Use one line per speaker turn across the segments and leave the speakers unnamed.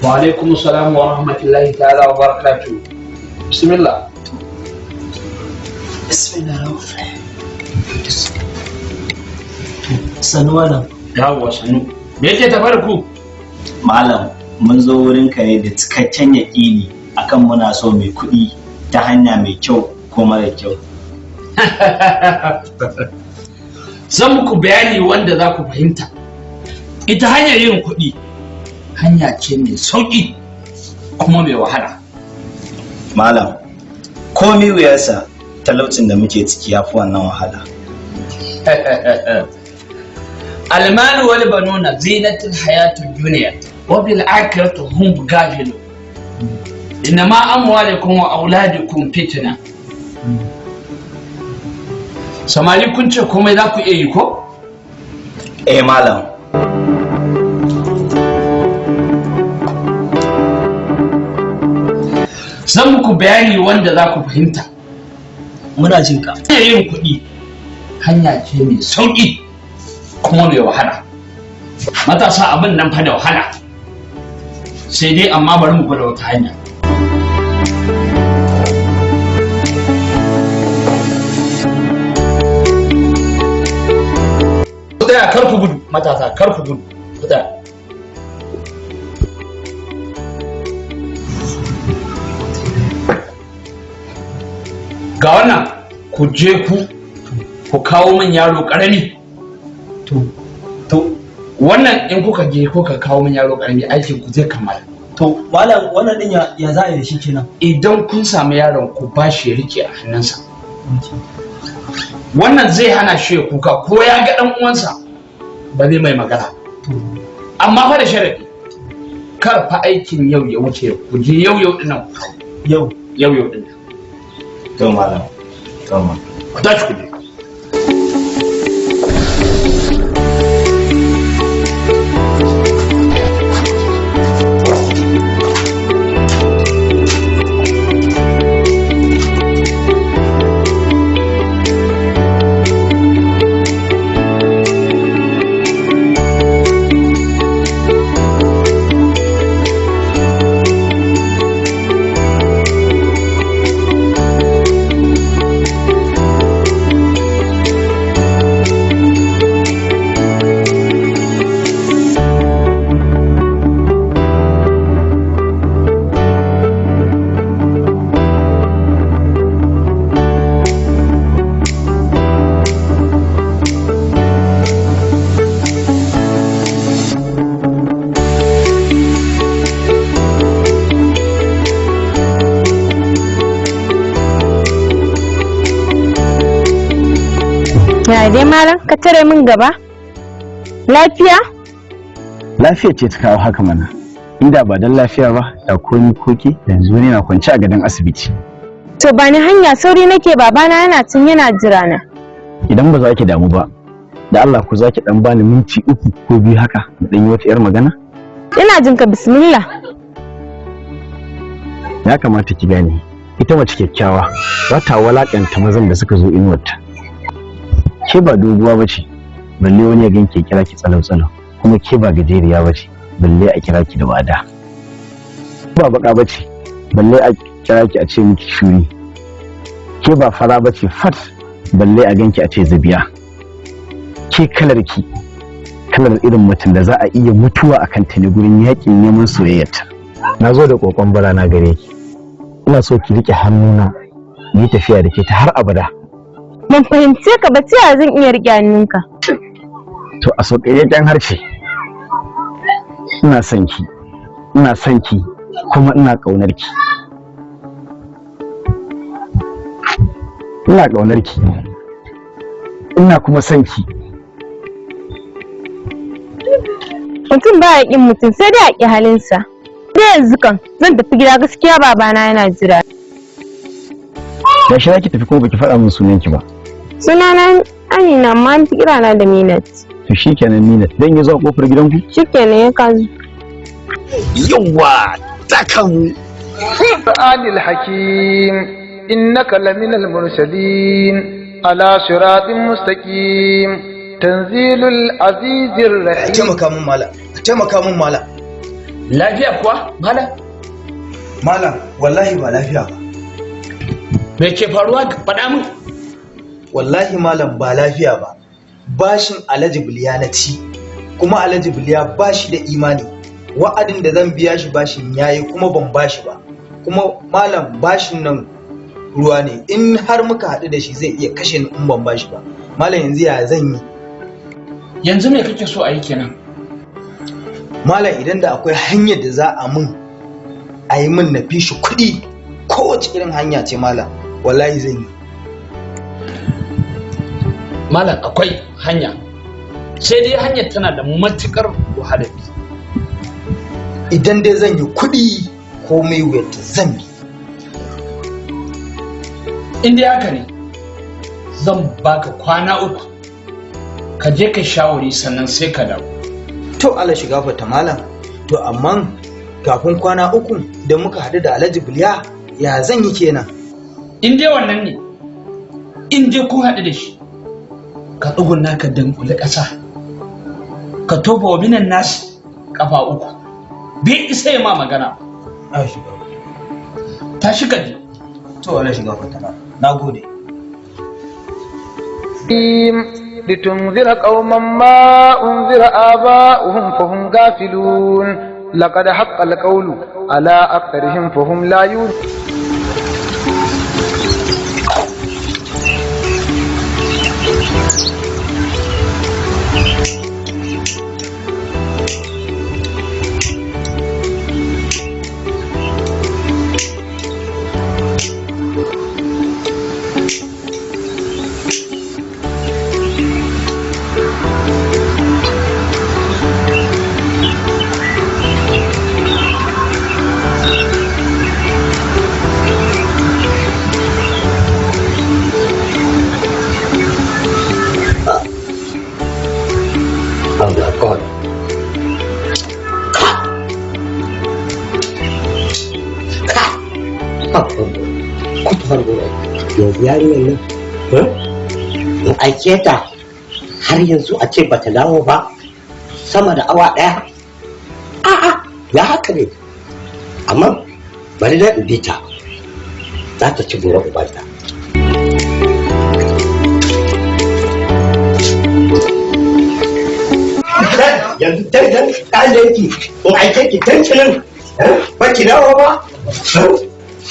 وعليكم السلام ورحمة الله تعالى وبركاته. بسم الله.
بسم الله الرحمن Sanu malam.
Yawwa sanu. Me yake tafa da ku?
Malam, mun zo wurin ka ne da cikakken yaƙini akan muna so mai kuɗi ta hanya mai kyau ko mara kyau.
Zan muku bayani wanda za ku fahimta. Ita hanyar yin kuɗi hanya ce mai sauƙi kuma mai wahala.
Malam, komi wuyarsa talaucin da muke ciki ya fi wannan wahala.
المال والبنون زينة الحياة الدنيا وبالآخرة هم غافلون إنما أموالكم وأولادكم فتنة. samari kun ce komai za ku iya yi ko?
Malam.
Zan muku bayani wanda za ku fahimta.
Muna jin ka.
Yin kuɗi hanya ce mai sauƙi kuma mai wahala. Matasa abin nan fa da wahala. Sai dai amma bari mu gwada wata hanya. Ku tsaya kar ku gudu matasa kar ku gudu. Ku tsaya. Ga wannan ku je ku kawo min yaro ƙarami. To wannan in kuka je kuka kawo min yaro ƙarami aikin ku zai kammala.
To malam wannan din ya za a yi da shi kenan.
Idan kun samu yaron ku ba shi ya rike a hannunsa. Wannan zai hana shi ya kuka ko ya ga ɗan uwansa ba zai mai magana. Amma fa da sharadi kar fa aikin yau ya wuce ku je yau din nan ku kawo. Yau din nan.
To malam. To malam.
Ku tashi ku je.
Ya dai malam ka tare min gaba? Lafiya?
Lafiya ce ta kawo haka mana. Inda ba dan lafiya ba da komi koki yanzu ne na kwance a gadon asibiti.
To ba ni hanya sauri nake babana yana tun yana jira na.
Idan ba za ki damu ba, da Allah ku za ki dan bani minti 3 ko 2 haka mu dan yi wata yar magana?
Ina jin ka bismillah.
Ya kamata ki gane ita mace kyakkyawa ba ta walakanta mazan da suka zo inuwarta. Ke ba doguwa bace balle wani ya ganke kira ki tsalau kuma ke ba gajeriya bace balle a kira ki da wada. Ba baka bace balle a kira ki a ce miki shuri. Ke ba fara bace fat balle a ganki a ce zabiya. Ke kalar irin mutum da za a iya mutuwa akan ta ne gurin yakin neman soyayyarta. Na zo da kokon bara na gare ki. Ina so ki rike hannuna ni tafiya da ke ta har abada.
Ban fahimce ka ba ta zan iya rike hannunka.
To a sauƙaƙƙen harshe ina son ki kuma ina ƙaunar ki. Ina kuma son ki.
Mutum ba ya ƙin mutum sai dai a ƙi halinsa. Da yanzu kan zan tafi gida gaskiya babana yana jira.
Yaushe zaki tafi kuma baki faɗa min sunanki ba?
Sunana Amina amma an fi kirana da Minat.
To shikenan Minat, dan ya zo kofar gidanku?
Shikenan ya kazo.
yawa takan
القرآن الحكيم إنك لمن المرسلين على صراط مستقيم تنزيل العزيز الرحيم
taimaka mun mala
lafiya kuwa malam?
malam wallahi ba lafiya ba.
Me ke faruwa faɗa min?
Wallahi malam ba lafiya ba, bashin Alhaji Biliya na ci, kuma Alhaji Biliya bashi da imani, wa'adin da zan biya shi bashin yayi kuma ban bashi ba, kuma malam bashin nan ruwa ne, in har muka haɗu da shi zai iya kashe ni in ban bashi ba. Malam yanzu ya zan yi?
Yanzu me kake so a yi kenan?
Malam idan da akwai hanyar da za a yi min na fi shi kuɗi, kowace irin hanya ce malam, wallahi zan yi.
Malam akwai hanya, sai dai hanyar tana da matukar wahala.
Idan dai zan yi kuɗi komai wuyarta zan yi.
In dai haka ne zan baka kwana 3 ka je ka shawari sannan sai ka dawo.
To Allah shiga fata malam, to amma kafin kwana 3 da muka haɗu da Alhaji Biliya ya zan yi kenan?
In dai wannan ne, in dai kun haɗu da shi, ka tsuguna ka dankuli ƙasa, ka tofa wa minan nasi ƙafa 3, bai isa ya ma magana. Ta shiga ji.
To Allah shiga fata na gode.
لتنذر قوما ما أنذر آباؤهم فهم غافلون لقد حق القول على أكثرهم فهم لا يؤمنون.
yanzu yarinyar nan in aike ta har yanzu a ce bata dawo ba sama da awa ɗaya. A'a ya haka ne, amma bari na in bi ta, za ta ci gora ubanta. Yanzu dangan ɗalibanki in aike ki tantanin ba ki dawo ba?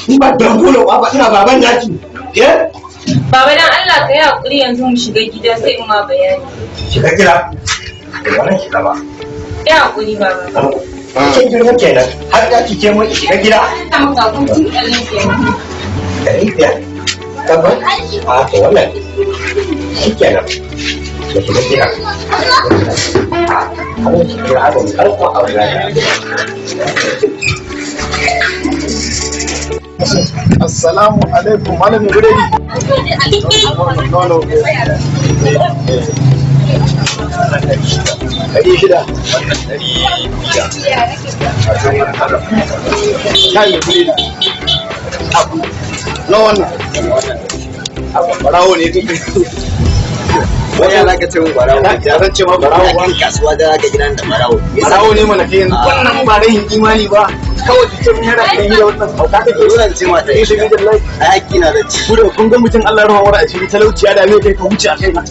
Ni ba dangulo ba ina baban naki.
Baba dan Allah ka yi hakuri yanzu mu shiga gida sai in ma bayani.
Shiga gida? Da wannan shiga ba.
Ya hakuri baba.
Kin girma kenan har da ki ke mun shiga gida.
Ta maka kun tun ɗalin kenan.
Dari biyar. Tabbas? A to wannan shi kenan. Da shiga gida. Abin shi kira abin karfa a wajen.
Assalamu alaikum malamin gudari. Ɗari shida. Kai gudari. Na wannan. Barawo ne duk. Wani ya zaka ce mun barawo. Zan ce ma barawo ba.
Kasuwa da zaka gidan da barawo.
Barawo ne mana kai wannan ba rahin imani ba. Kawai cikin yana da yi da wannan hauka kake
Zan ce ma ta yi shiga. Ai kina da ci.
Kuda kun ga mutum Allah ya rahama wa a cikin talauci ya dame kai ka wuce a kai ka.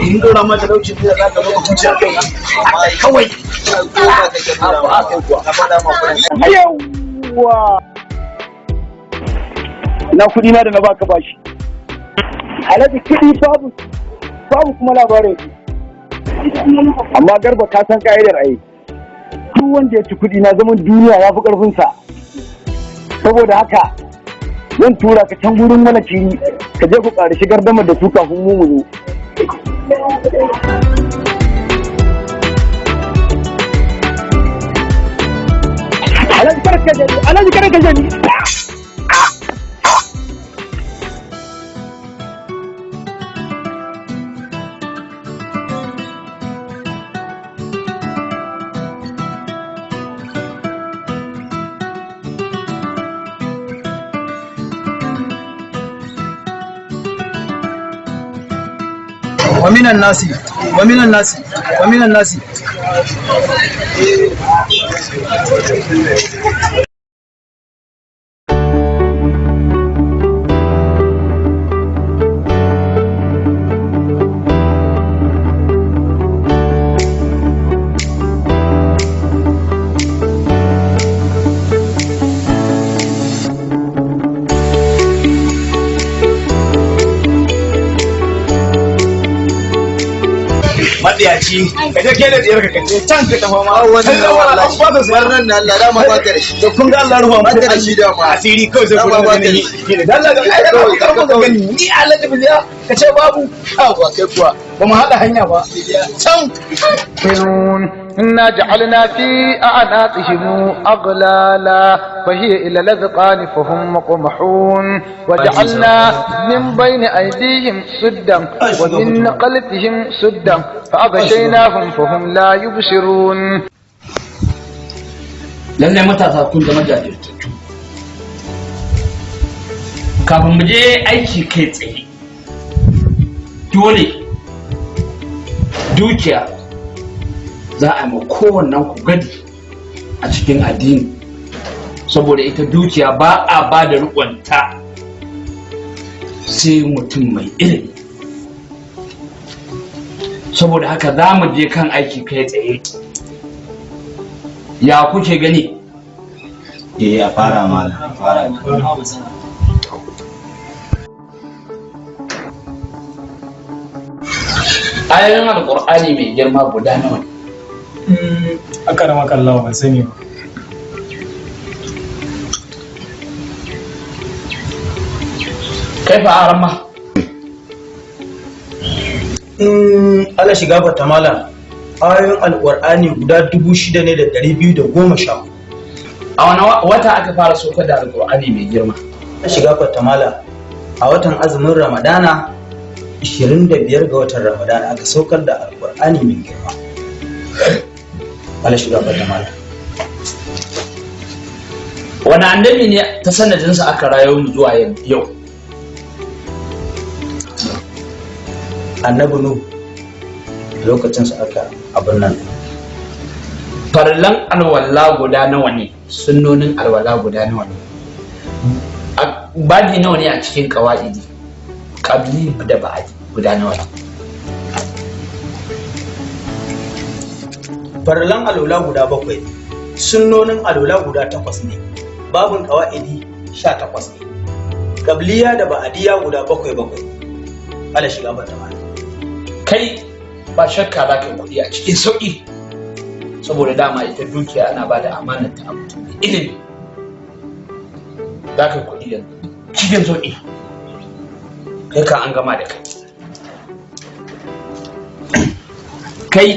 In dora mata lauci da za ka zo kuci a kai kawai yawwa na kudi na da na baka bashi alaji kudi babu kuma labarin amma garba ka san ka'idar ai duk wanda ya ci kudi na zaman duniya ya fi karfinsa saboda haka zan tura ka can gurin mana ciri ka je ku ƙara shigar damar da su kafin mu zo. kashe ni alhaji kada kashe ni
ومن الناس ومن الناس ومن الناس
matsiyaci ka je ke da tsiyar ka kace can ka tafa ma
wannan wallahi wannan Allah da ma baka da shi
to kun ga Allah ruwa
baka da shi da ma
asiri kawai sai kun
baka
ga
da
ni
shi
dan Allah ga ka gani ni Allah da biya ka ce babu ba kai kuwa ba mu hada hanya ba can
إنا جعلنا في أعناقهم أغلالا فهي إلى الأذقان فهم مقمحون وجعلنا من بين أيديهم سدا ومن خلفهم سدا فأغشيناهم فهم لا يبصرون.
lallai matasa kun zama jajirtattu kafin mu je aiki kai tsaye dole dukiya za a ma kowannen ku gadi a cikin addini saboda ita dukiya ba a ba da rikonta sai mutum mai ilimi saboda haka za mu je kan aiki kai tsaye ya kuke gani
a fara mana fara
ayoyin alƙur'ani mai girma guda nawa ne
aka rama kallawa ban sani ba
kai fa arama
Allah shiga bata mala ayoyin alqur'ani guda 6,210
a wani wata aka fara soka da alƙur'ani mai girma
Allah shiga bata mala a watan azumin ramadana 25 ga watan ramadana aka saukar da alqur'ani mai girma Allah shiga bata mala
wani annabi ne ta sanadinsa aka rayo mu zuwa yau
annabi nu lokacin sa aka abin nan
farlan alwala guda nawa ne sunnonin alwala guda nawa ne badi nawa ne a cikin qawaidi qabli da ba'di guda nawa ne
farlan alwala guda 7 sunnonin alwala guda 8 ne babun qawaidi 18 ne qabliya da ba'diya guda 7 Allah shiga bata mala
kai ba shakka za ka yi kuɗi a cikin sauƙi saboda dama ita dukiya ana ba da amanar ta mutum da ilimi za ka yi kuɗi yanzu cikin sauƙi kai ka an gama da kai kai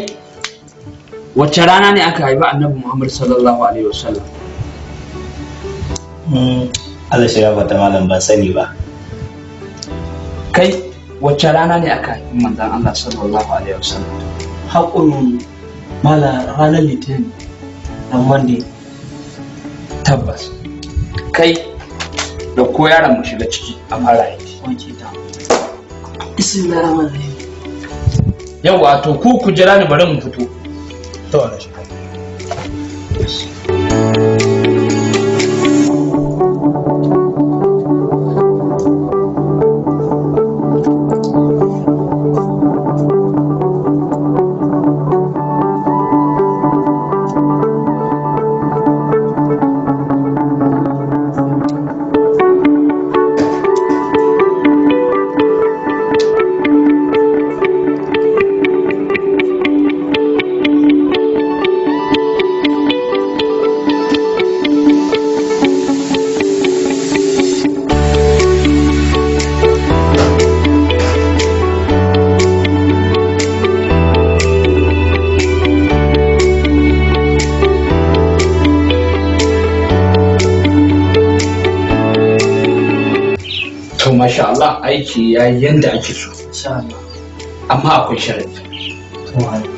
wacce rana ne aka haifi annabi Muhammad sallallahu alaihi wasallam
Allah shiga bata malam ba sani ba
kai wacce rana ne aka haifi manzon Allah sallallahu alaihi wasallam
haƙun mala ranar litinin dan monday
tabbas kai da ko yaron mu shiga ciki a fara yi
wace ta bismillahirrahmanirrahim
yawa to ku jira ni bari mu fito
to Allah shiga
masha Allah aiki ya yanda ake so
insha Allah.
amma akwai sharadi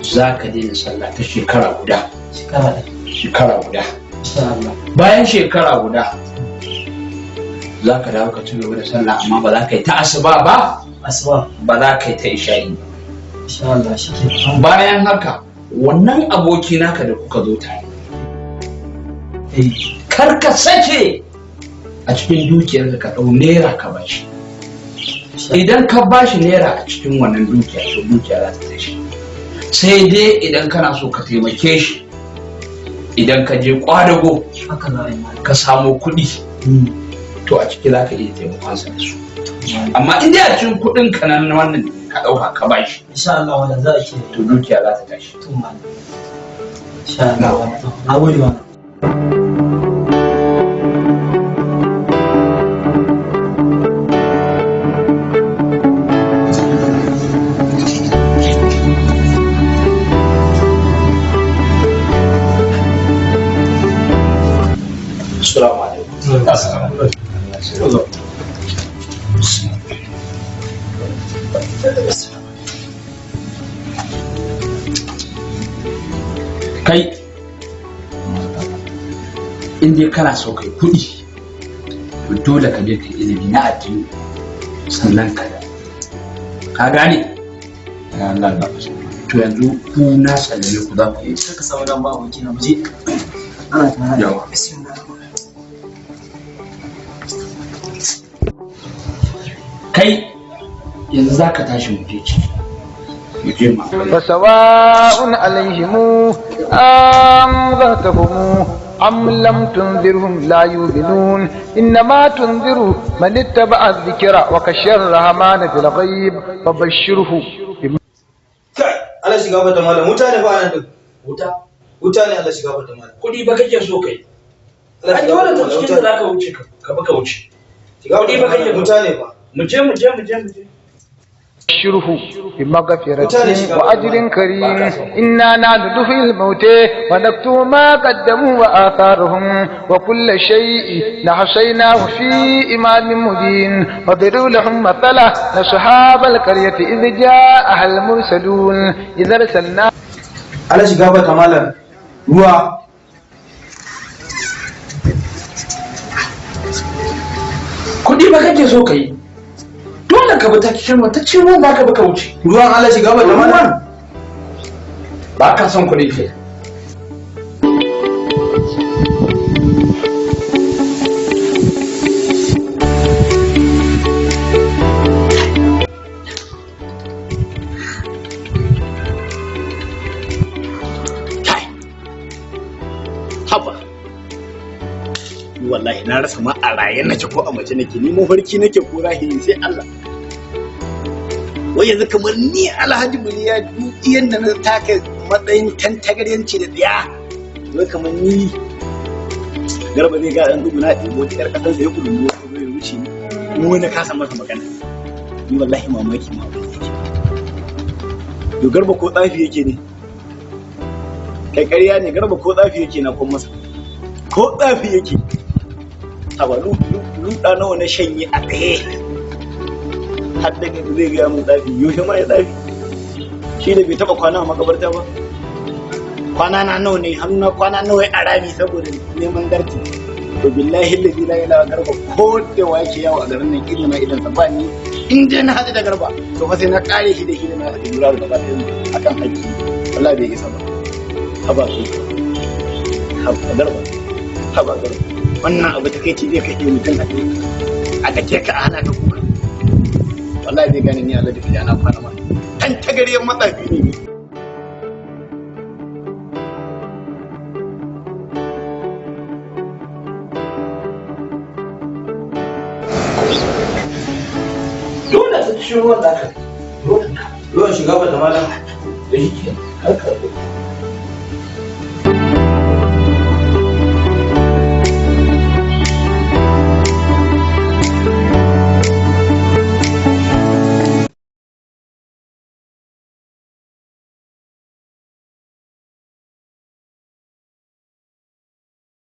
za ka daina sallah ta shekara guda
insha Allah.
bayan shekara guda za ka dawo ka ci gaba da sallah amma ba za ka yi ta asuba ba ba za ka yi ta isha'i
insha Allah shike.
bayan haka wannan aboki naka da kuka zo tare kar ka sake a cikin dukiyar ka ɗau naira ka bashi idan ka bashi naira a cikin wannan dukiya to dukiya za ta tashi sai dai idan kana so ka taimake shi idan ka je kwadago ka samu kuɗi to a ciki za ka iya taimakonsa da su amma in dai a cikin kuɗin ka nan wannan ka ɗauka ka bashi
insha Allah wannan za a ce
to dukiya za ta tashi
to malam insha Allah na gode wannan.
Assalamu alaikum. Kai in dai kana so kai kuɗi to dole ka je kai ilimi na addini sannan ka gane ya Allah ba to yanzu ku na sallame ku za ku yi
Ka samu dan ba aboki na muje. Ana tare.
yawa kai yanzu za ka tashi mu je ciki mu je ma
فسواء عليهم أنذرتهم أم لم تنذرهم لا يؤمنون إنما تنذر من اتبع الذكر وكشر الرحمن في الغيب فبشره
Allah shiga fata malam wuta ne ba nan din. Wuta ne Allah shiga fata malam.
kuɗi ba kake so kai
Allah
an
shiga
dole
fata
ta
malam.
cikin da za ka wuce ka baka wuce
Shiga
kuɗi ba kake
wuta ne ba.
mu je
بشره بمغفرة وأجر كريم إنا نحن الموت ونكتب ما قدموا وآثارهم وكل شيء نحصيناه في إمام مبين وضرب لهم مثلا أصحاب القرية إذ جاءها المرسلون إذا أرسلنا
Allah shiga fata malam. Ruwa.
kuɗi ba kake so kai dole ka bi ta cikin ruwan ba ka baka wuce
Ruwan Allah shiga fata malam.
ba ka son kuɗi ke
haba wallahi na rasa ma a raye nake ko a mace nake ni mafarki nake ko rahiri sai Allah wai yanzu kamar ni Alhaji Buliya duk yanda na taka matsayin tantagaryanci da tsiya wai kamar ni garba zai ga dan dubu na ɗibo ta ƙarƙasar sa ya kudu mu zai wuce ni wani kasa masa magana ni wallahi mamaki to garba ko tsafi yake ne kai ƙarya ne garba ko tsafi yake na kun masa ko tsafi yake haba luɗa nawa na shanye a tsaye har da zai gaya mun tsafi yaushe ma ya tsafi shi da bai taɓa kwana a makabarta ba kwana na nawa ne hannu kwana nawa a rami saboda neman darti to billahi lazi la ilaha garba ko da wake yawo a garin nan ido na idan sa ba ni in dai na haɗu da garba to fa sai na kare shi da shi da na haɗu da gaba ɗaya akan haƙƙi wallahi bai isa ba haba su haba garba wannan abu ta kai ce zai kai mutum a dake ka ana ka kuka wallahi zai gane ni Allah da fiya na kwana ma kan tagariyar matsafi ne
dole ta cikin ruwan da aka
Ruwan shiga fata malam.
da shi ke harkar